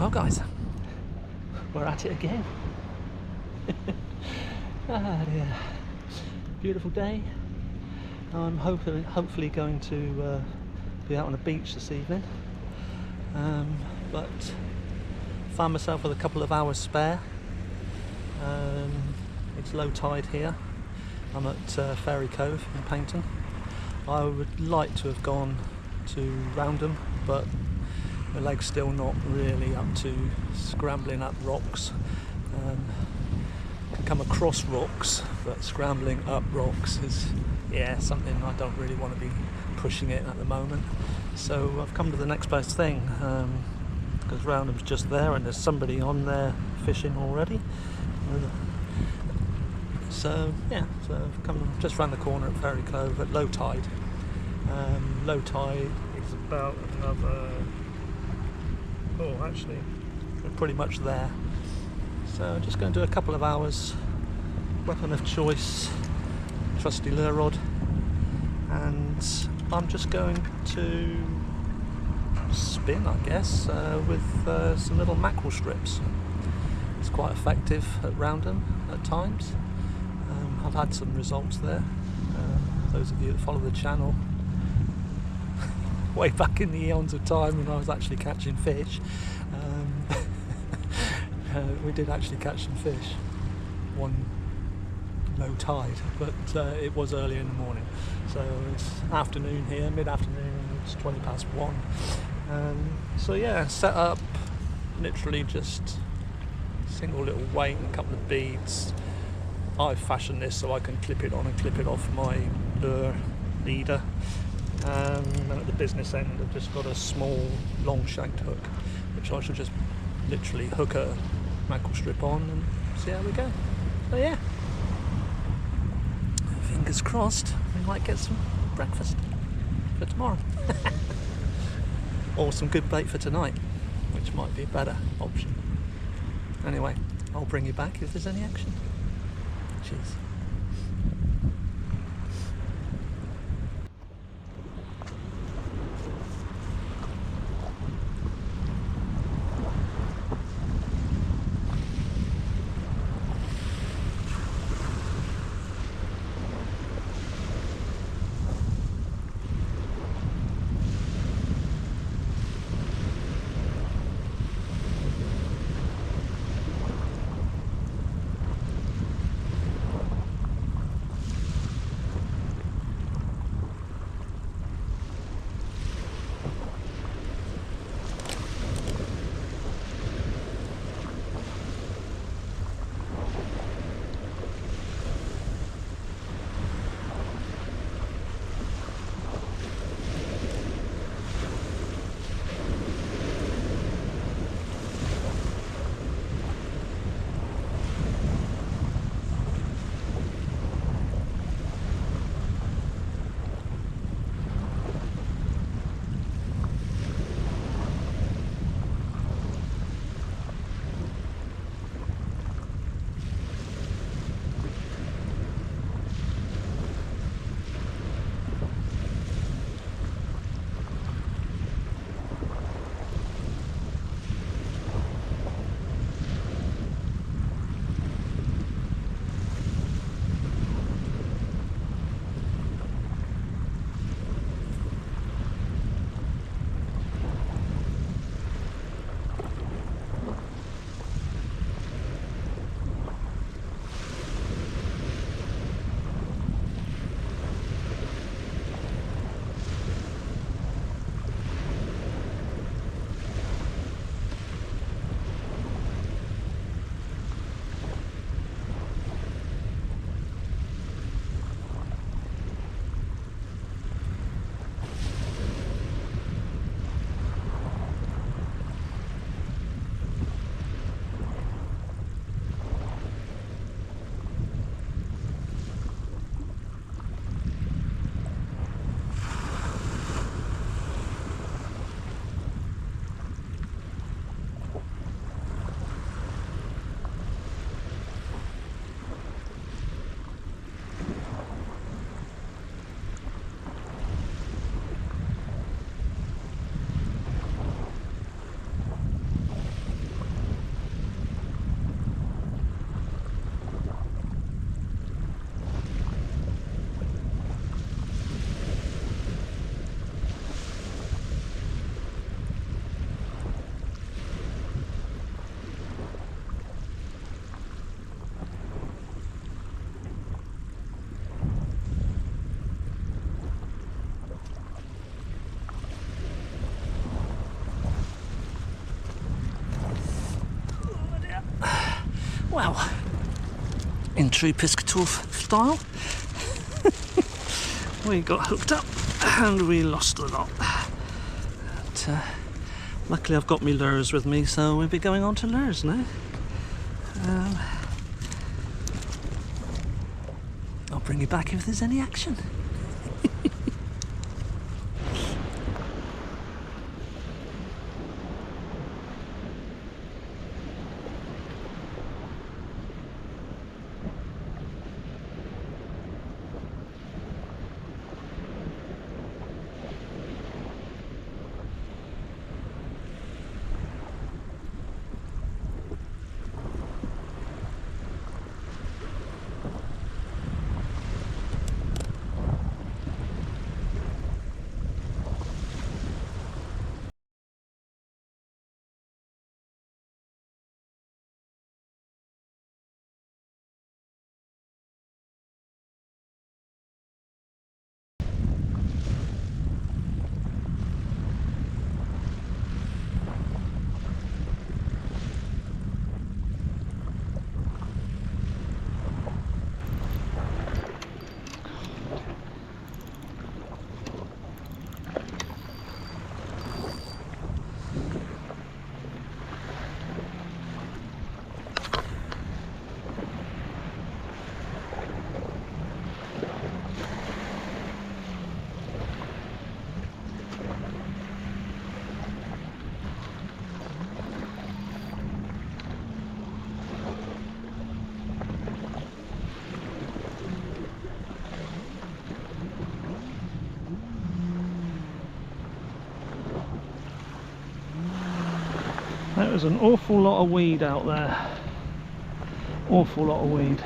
Well guys, we're at it again. Ah dear. Beautiful day. I'm hopefully going to be out on the beach this evening, but found myself with a couple of hours spare. It's low tide here. I'm at Ferry, Cove in Paynton. I would like to have gone to Roundham, but my leg's still not really up to scrambling up rocks. Can come across rocks, but scrambling up rocks is something I don't really want to be pushing it at the moment. So I've come to the next best thing, because Roundham's just there and there's somebody on there fishing already. So I've come just round the corner at Ferry Cove at low tide. Low tide is about another... actually, we're pretty much there. So I'm just going to do a couple of hours. Weapon of choice, trusty lure rod, and I'm just going to spin, I guess, with some little mackerel strips. It's quite effective at Roundham at times. I've had some results there. Those of you that follow the channel, way back in the eons of time when I was actually catching fish, we did actually catch some fish one low tide, but it was early in the morning, so it's afternoon here, mid-afternoon. It's 1:20. So yeah, set up literally just single little weight and a couple of beads. I've fashioned this so I can clip it on and clip it off my lure leader. And at the business end I've just got a small long shanked hook, which I shall just literally hook a mackerel strip on and see how we go. So yeah, fingers crossed we might get some breakfast for tomorrow. Or some good bait for tonight, which might be a better option. Anyway, I'll bring you back if there's any action. Cheers. Well, in true piscator style, we got hooked up and we lost a lot. But, luckily I've got my lures with me, so we'll be going on to lures now. I'll bring you back if there's any action. There's an awful lot of weed out there. Awful lot of weed.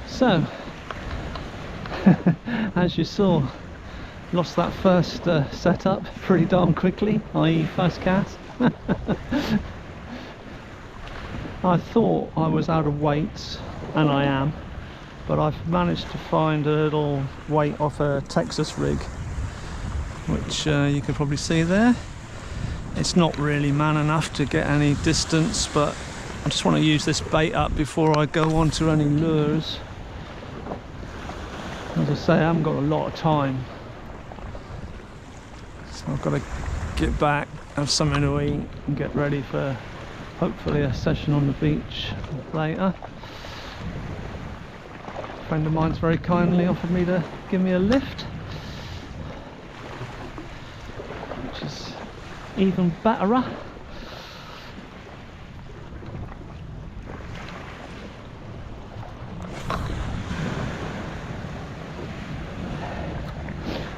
So, as you saw, lost that first setup pretty darn quickly, i.e. first cast. I thought I was out of weights, and I am, but I've managed to find a little weight off a Texas rig, which you can probably see there. It's not really man enough to get any distance, but I just want to use this bait up before I go on to any lures. As I say, I haven't got a lot of time, so I've got to get back, have something to eat and get ready for hopefully a session on the beach later. A friend of mine's very kindly offered me to give me a lift, which is even better.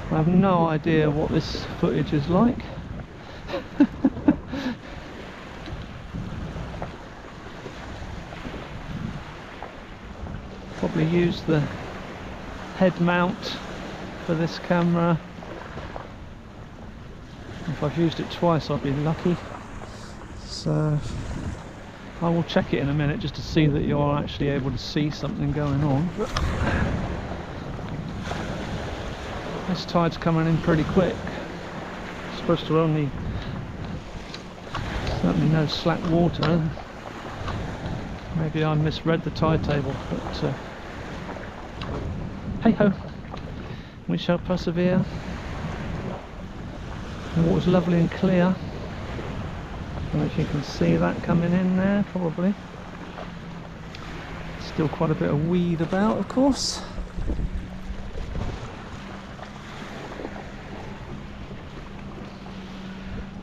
I have no idea what this footage is like. Probably use the head mount for this camera. If I've used it twice, I'll be lucky. So I will check it in a minute just to see that you're actually able to see something going on. This tide's coming in pretty quick. It's supposed to only, certainly no slack water. Maybe I misread the tide table, but hey ho, we shall persevere. The water's lovely and clear. I don't know if you can see that coming in there, probably. Still quite a bit of weed about, of course.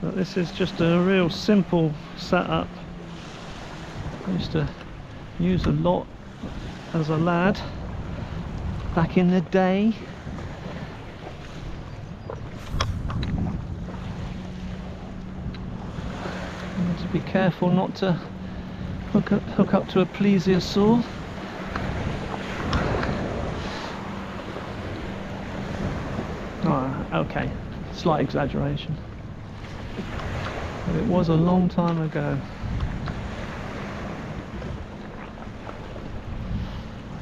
But this is just a real simple setup. I used to use a lot as a lad back in the day. You have to be careful not to hook up to a plesiosaur. Oh, okay, slight exaggeration. But it was a long time ago.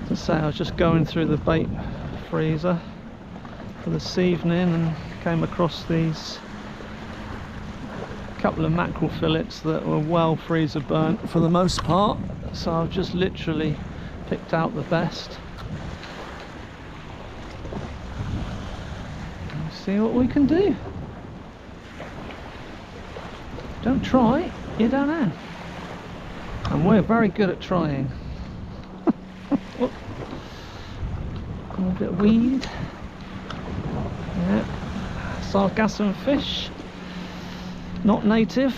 As I say, I was just going through the bait freezer for this evening and came across these couple of mackerel fillets that were well freezer burnt for the most part, so I've just literally picked out the best. Let's see what we can do. Don't try, you don't know. And we're very good at trying. A bit of weed. Yeah. Sargassum fish. Not native.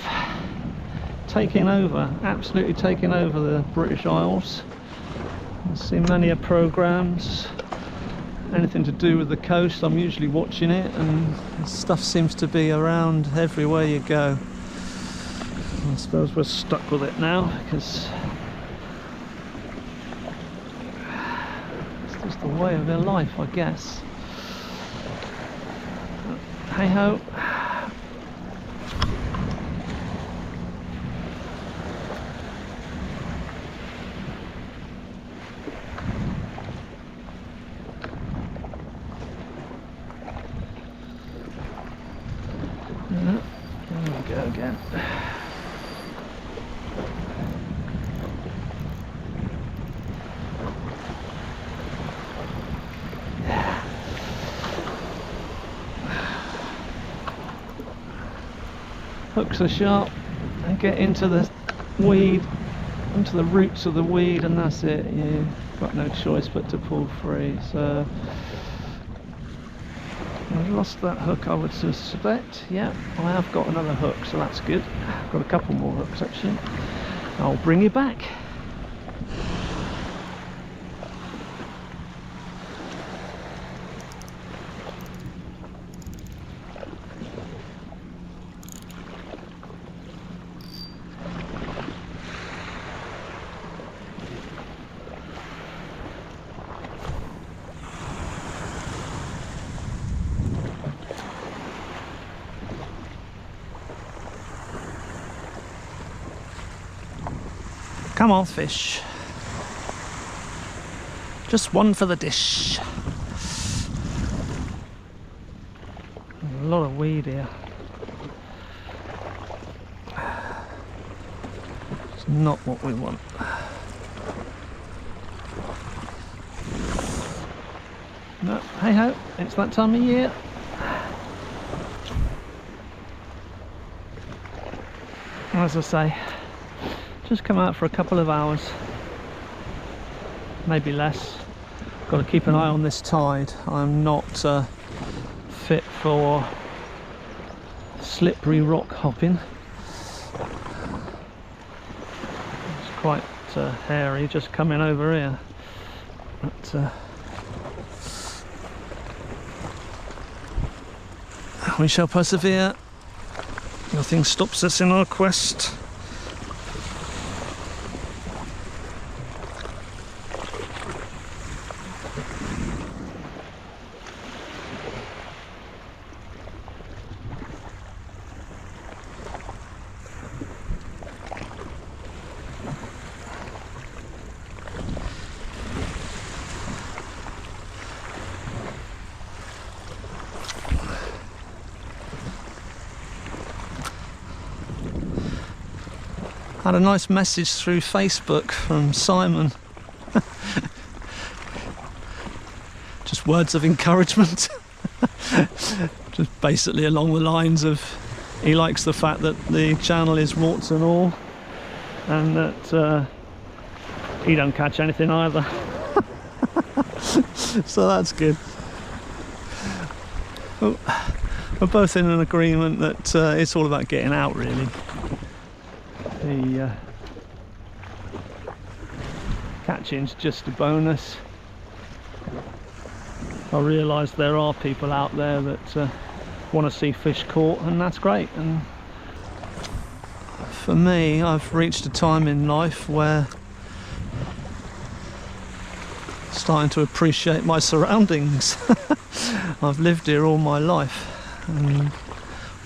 Taking over, absolutely taking over the British Isles. I've seen many a programmes, anything to do with the coast, I'm usually watching it, and stuff seems to be around everywhere you go. I suppose we're stuck with it now because it's just the way of their life, I guess. Hey ho. There we go again. Hooks are sharp and get into the weed, into the roots of the weed, and that's it. You've got no choice but to pull free. So I've lost that hook, I would suspect. Yeah, I have got another hook, so that's good. I've got a couple more hooks actually. I'll bring you back. Come on, fish. Just one for the dish. There's a lot of weed here. It's not what we want. No, hey ho, it's that time of year. As I say, just come out for a couple of hours, maybe less. Got to keep an eye on this tide. I'm not fit for slippery rock hopping. It's quite hairy just coming over here, but we shall persevere. Nothing stops us in our quest. Had a nice message through Facebook from Simon. Just words of encouragement. Just basically along the lines of he likes the fact that the channel is warts and all, and that he don't catch anything either. So that's good. Well, we're both in an agreement that it's all about getting out, really. The catching's just a bonus. I realise there are people out there that want to see fish caught, and that's great. And for me, I've reached a time in life where I'm starting to appreciate my surroundings. I've lived here all my life and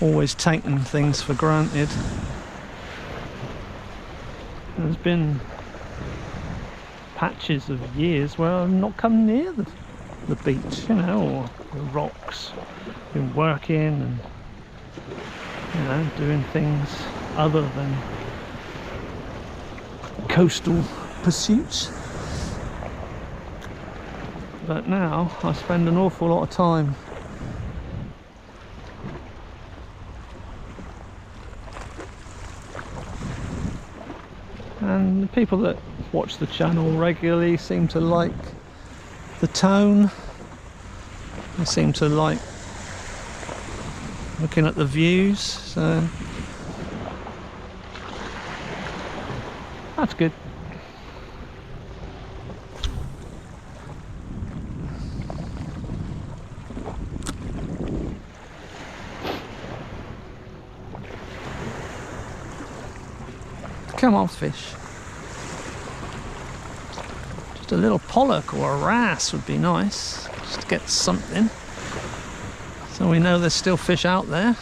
always taken things for granted. There's been patches of years where I've not come near the beach, you know, or the rocks. Been working and you know, doing things other than coastal pursuits. But now I spend an awful lot of time and the people that watch the channel regularly seem to like the tone. They seem to like looking at the views, so that's good. Come on, fish. Just a little pollock or a wrasse would be nice, just to get something. So we know there's still fish out there.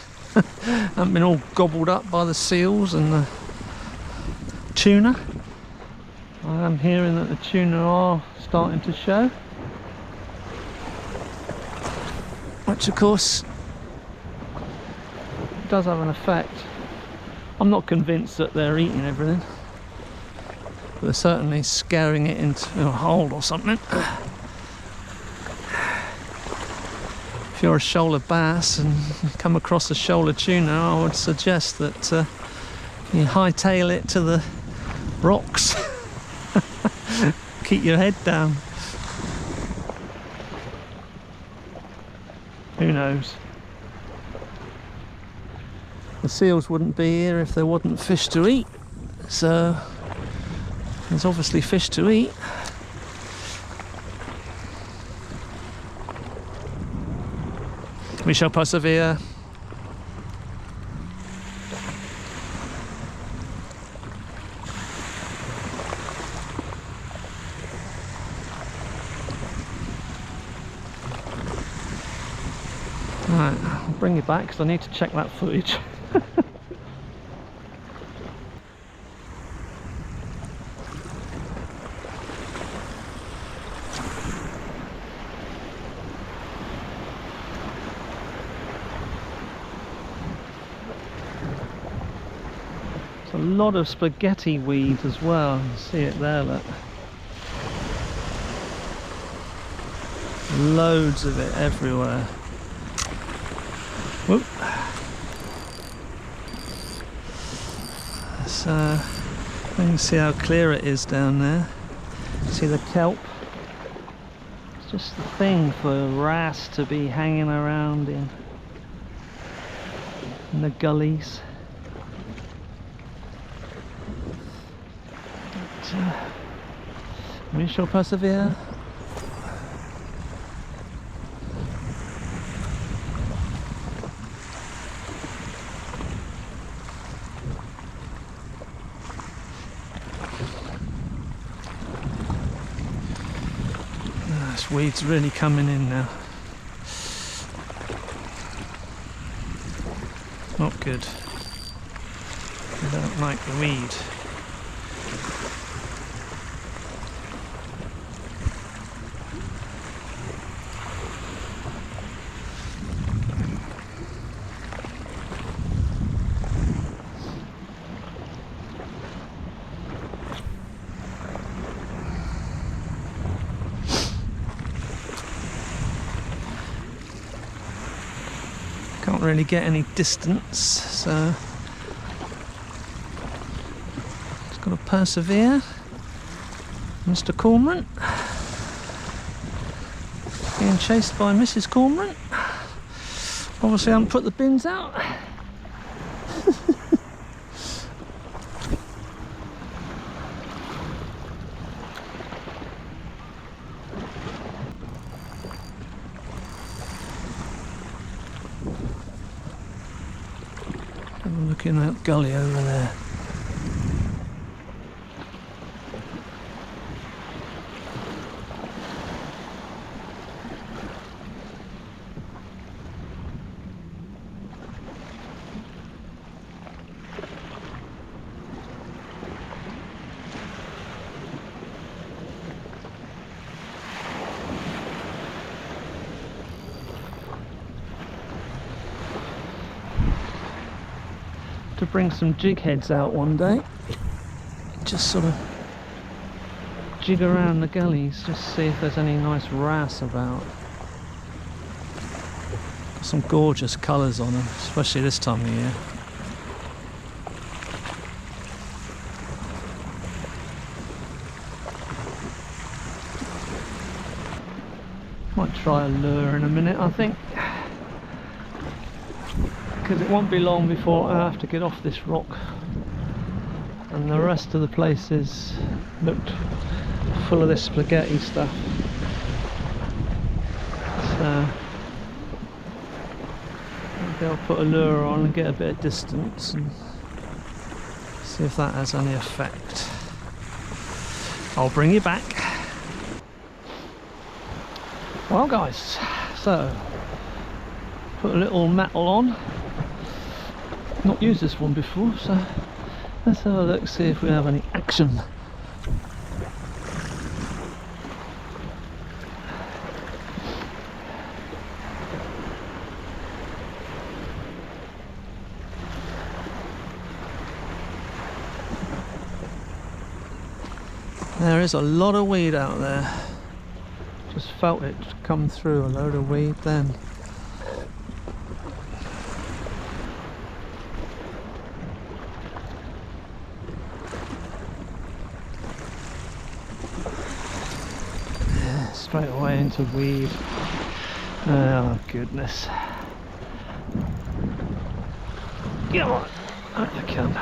Haven't been all gobbled up by the seals and the tuna. I am hearing that the tuna are starting to show. Which of course does have an effect. I'm not convinced that they're eating everything, but they're certainly scaring it into a hole or something. If you're a shoaler bass and you come across a shoaler tuna, I would suggest that you hightail it to the rocks. Keep your head down. Who knows? The seals wouldn't be here if there wasn't fish to eat, so there's obviously fish to eat. We shall persevere. Right, I'll bring you back because I need to check that footage. A lot of spaghetti weed as well. You see it there, look. Loads of it everywhere. Whoop. So you can see how clear it is down there. See the kelp? It's just the thing for wrasse to be hanging around in the gullies. We shall persevere. This weed's really coming in now. Not good. I don't like the weed. Can't really get any distance, so just got to persevere. Mr. Cormorant being chased by Mrs. Cormorant. Obviously I haven't put the bins out. Look in that gully over there. to bring some jig heads out one day. Just sort of jig around the gullies, just see if there's any nice wrasse about. Got some gorgeous colours on them, especially this time of year. Might try a lure in a minute, I think, because it won't be long before I have to get off this rock, and the rest of the places looked full of this spaghetti stuff. So maybe I'll put a lure on and get a bit of distance and see if that has any effect. I'll bring you back. Well guys, so put a little metal on. Not used this one before, so let's have a look, see if we have any action. There is a lot of weed out there. Just felt it come through, a load of weed then. Yeah, straight away into weed. Oh goodness. Come on, out you come.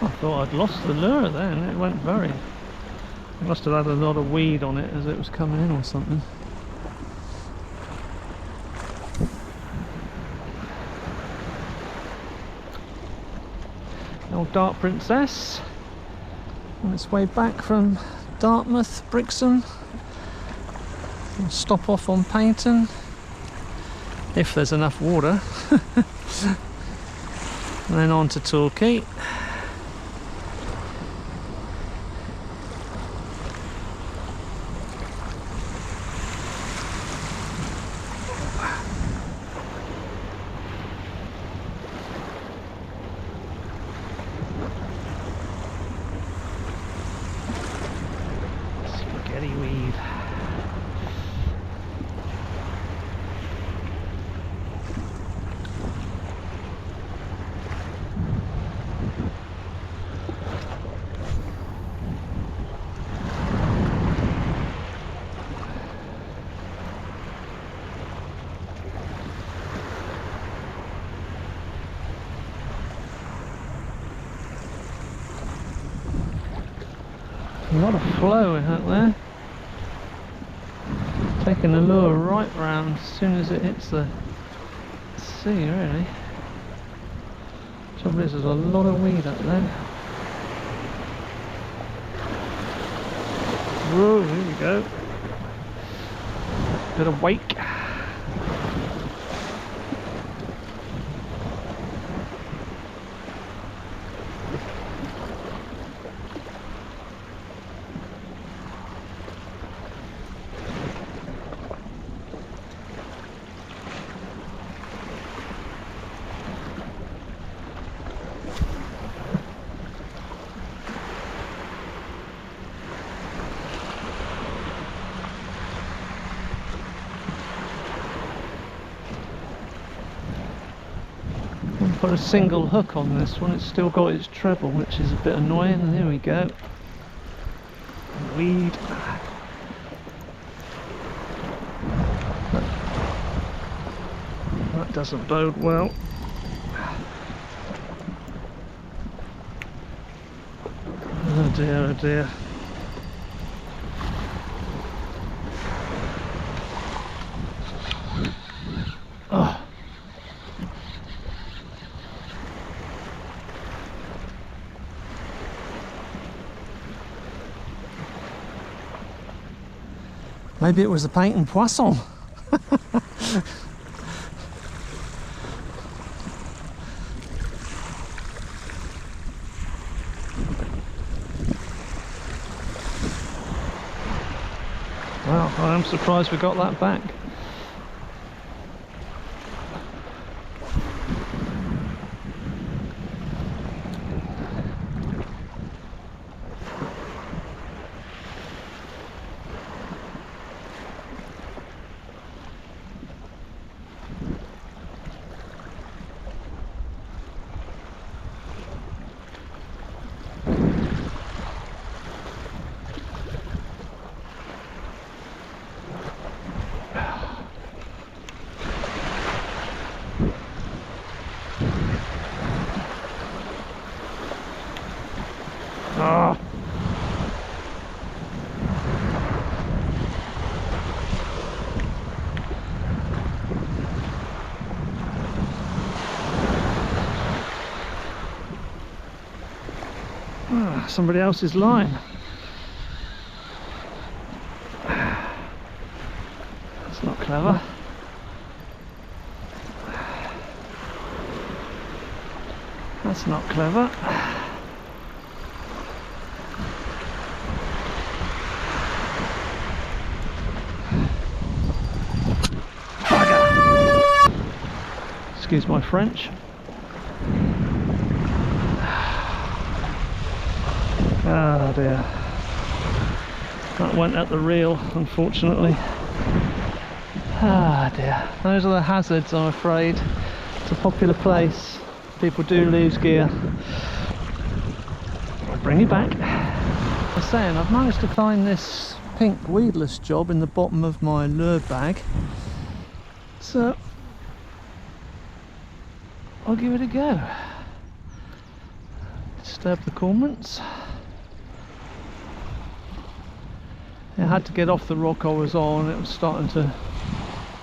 I thought I'd lost the lure then, it went very... It must have had a lot of weed on it as it was coming in or something. The old Dark Princess on its way back from Dartmouth, Brixham. We'll stop off on Paynton if there's enough water. And then on to Torquay. Spaghetti weed. A lot of flow out there. Taking the lure right round as soon as it hits the sea, really. Trouble is, there's a lot of weed up there. Whoa, here we go. Bit of wake. Put a single hook on this one, it's still got its treble, which is a bit annoying. And there we go. Weed. That doesn't bode well. Oh dear, oh dear. Oh. Maybe it was the painting poisson. Well, I'm surprised we got that back. Ah. Somebody else's line. That's not clever. That's not clever. Bugger. Excuse my French. Oh dear. That went at the reel, unfortunately. Ah dear. Those are the hazards, I'm afraid. It's a popular place. People do lose gear. I'll bring you back. I was saying, I've managed to find this pink weedless job in the bottom of my lure bag. So I'll give it a go. Disturb the cormorants. I had to get off the rock I was on. It was starting to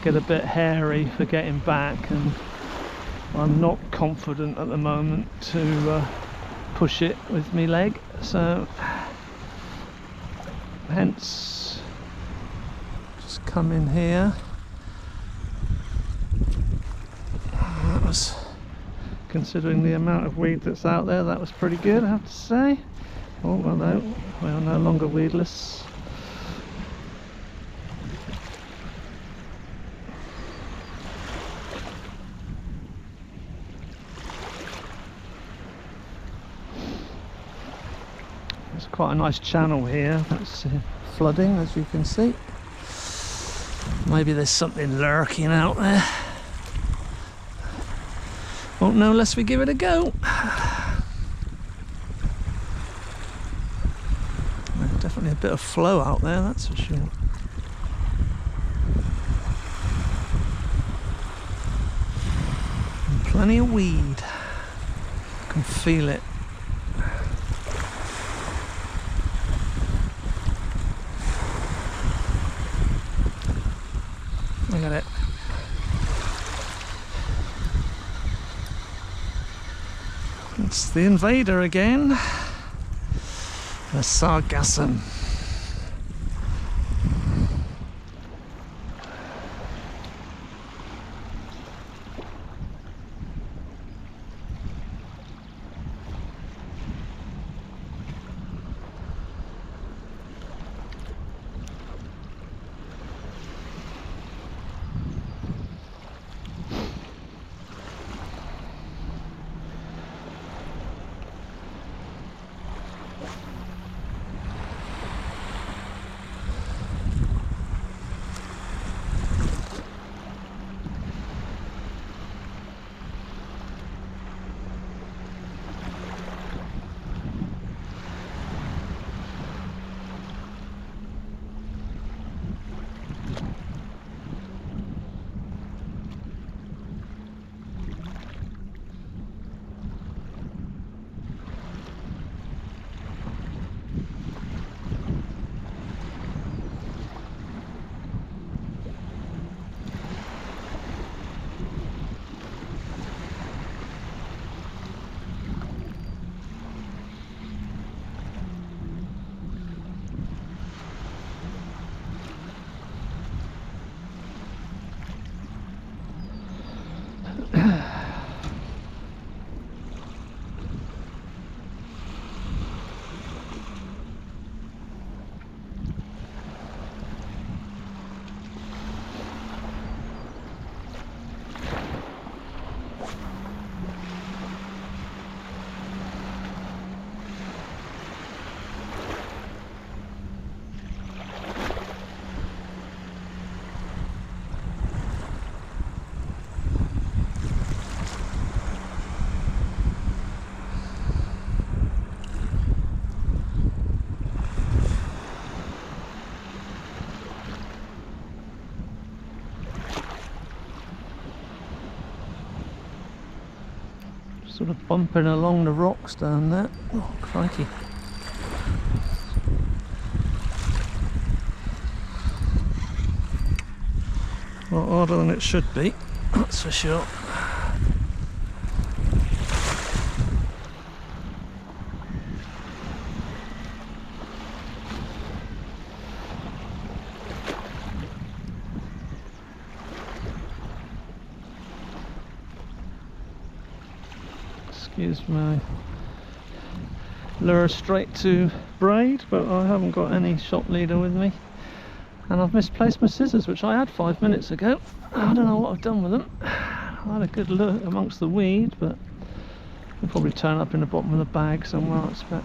get a bit hairy for getting back, and I'm not confident at the moment to push it with my leg, so hence just come in here. That was, considering the amount of weed that's out there, that was pretty good, I have to say. Oh well, no, we are no longer weedless. There's quite a nice channel here that's flooding, as you can see. Maybe there's something lurking out there. Won't know unless we give it a go. There's definitely a bit of flow out there, that's for sure. And plenty of weed. I can feel it. Look at it. It's the invader again. The sargassum. Sort of bumping along the rocks down there. Oh, crikey. A lot harder than it should be, that's for sure. Excuse my lure straight to braid, but I haven't got any shot leader with me. And I've misplaced my scissors, which I had 5 minutes ago. I don't know what I've done with them. I had a good look amongst the weed, but they'll probably turn up in the bottom of the bag somewhere, I expect.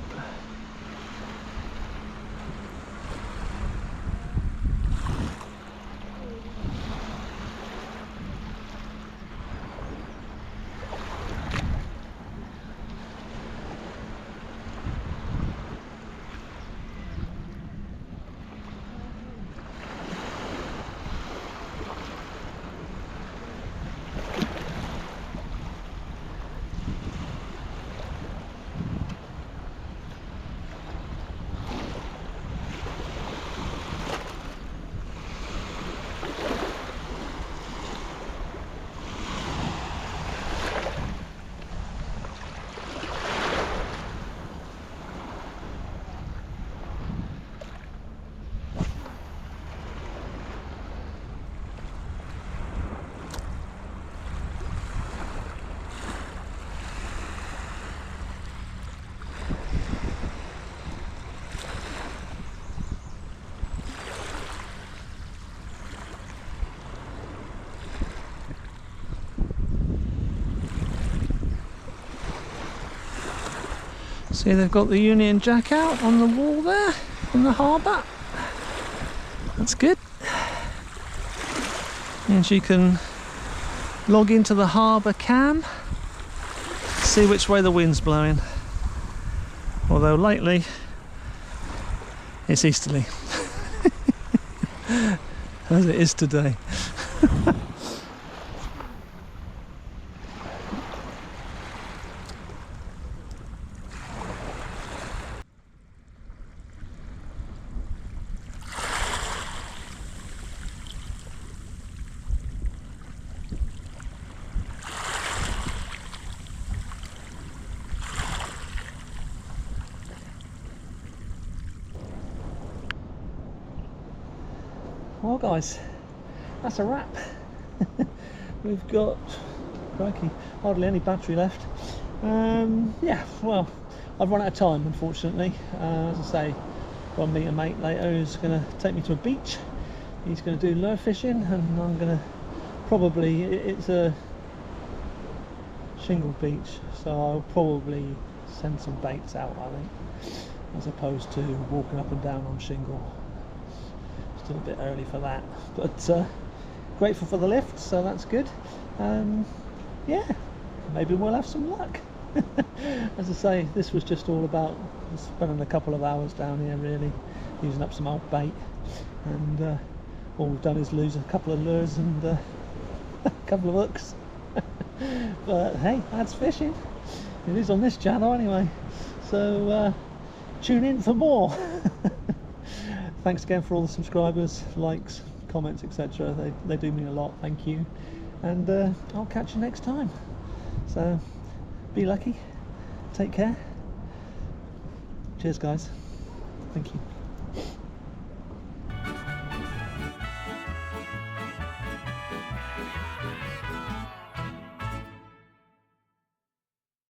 See, they've got the Union Jack out on the wall there in the harbour. That's good. And you can log into the harbour cam, see which way the wind's blowing. Although lately it's easterly, as it is today. Well guys, that's a wrap. We've got, crikey, hardly any battery left. Yeah, well, I've run out of time unfortunately. As I say, got to meet a mate later who's going to take me to a beach. He's going to do lure fishing, and I'm going to probably, it's a shingle beach, so I'll probably send some baits out, I think, as opposed to walking up and down on shingle. Still a bit early for that, but grateful for the lift, so that's good. Yeah, maybe we'll have some luck. As I say, this was just all about spending a couple of hours down here, really using up some old bait, and all we've done is lose a couple of lures and a couple of hooks. But hey, that's fishing. It is on this channel anyway, so tune in for more. Thanks again for all the subscribers, likes, comments, etc. They do mean a lot, thank you. And I'll catch you next time. So, be lucky, take care. Cheers guys, thank you.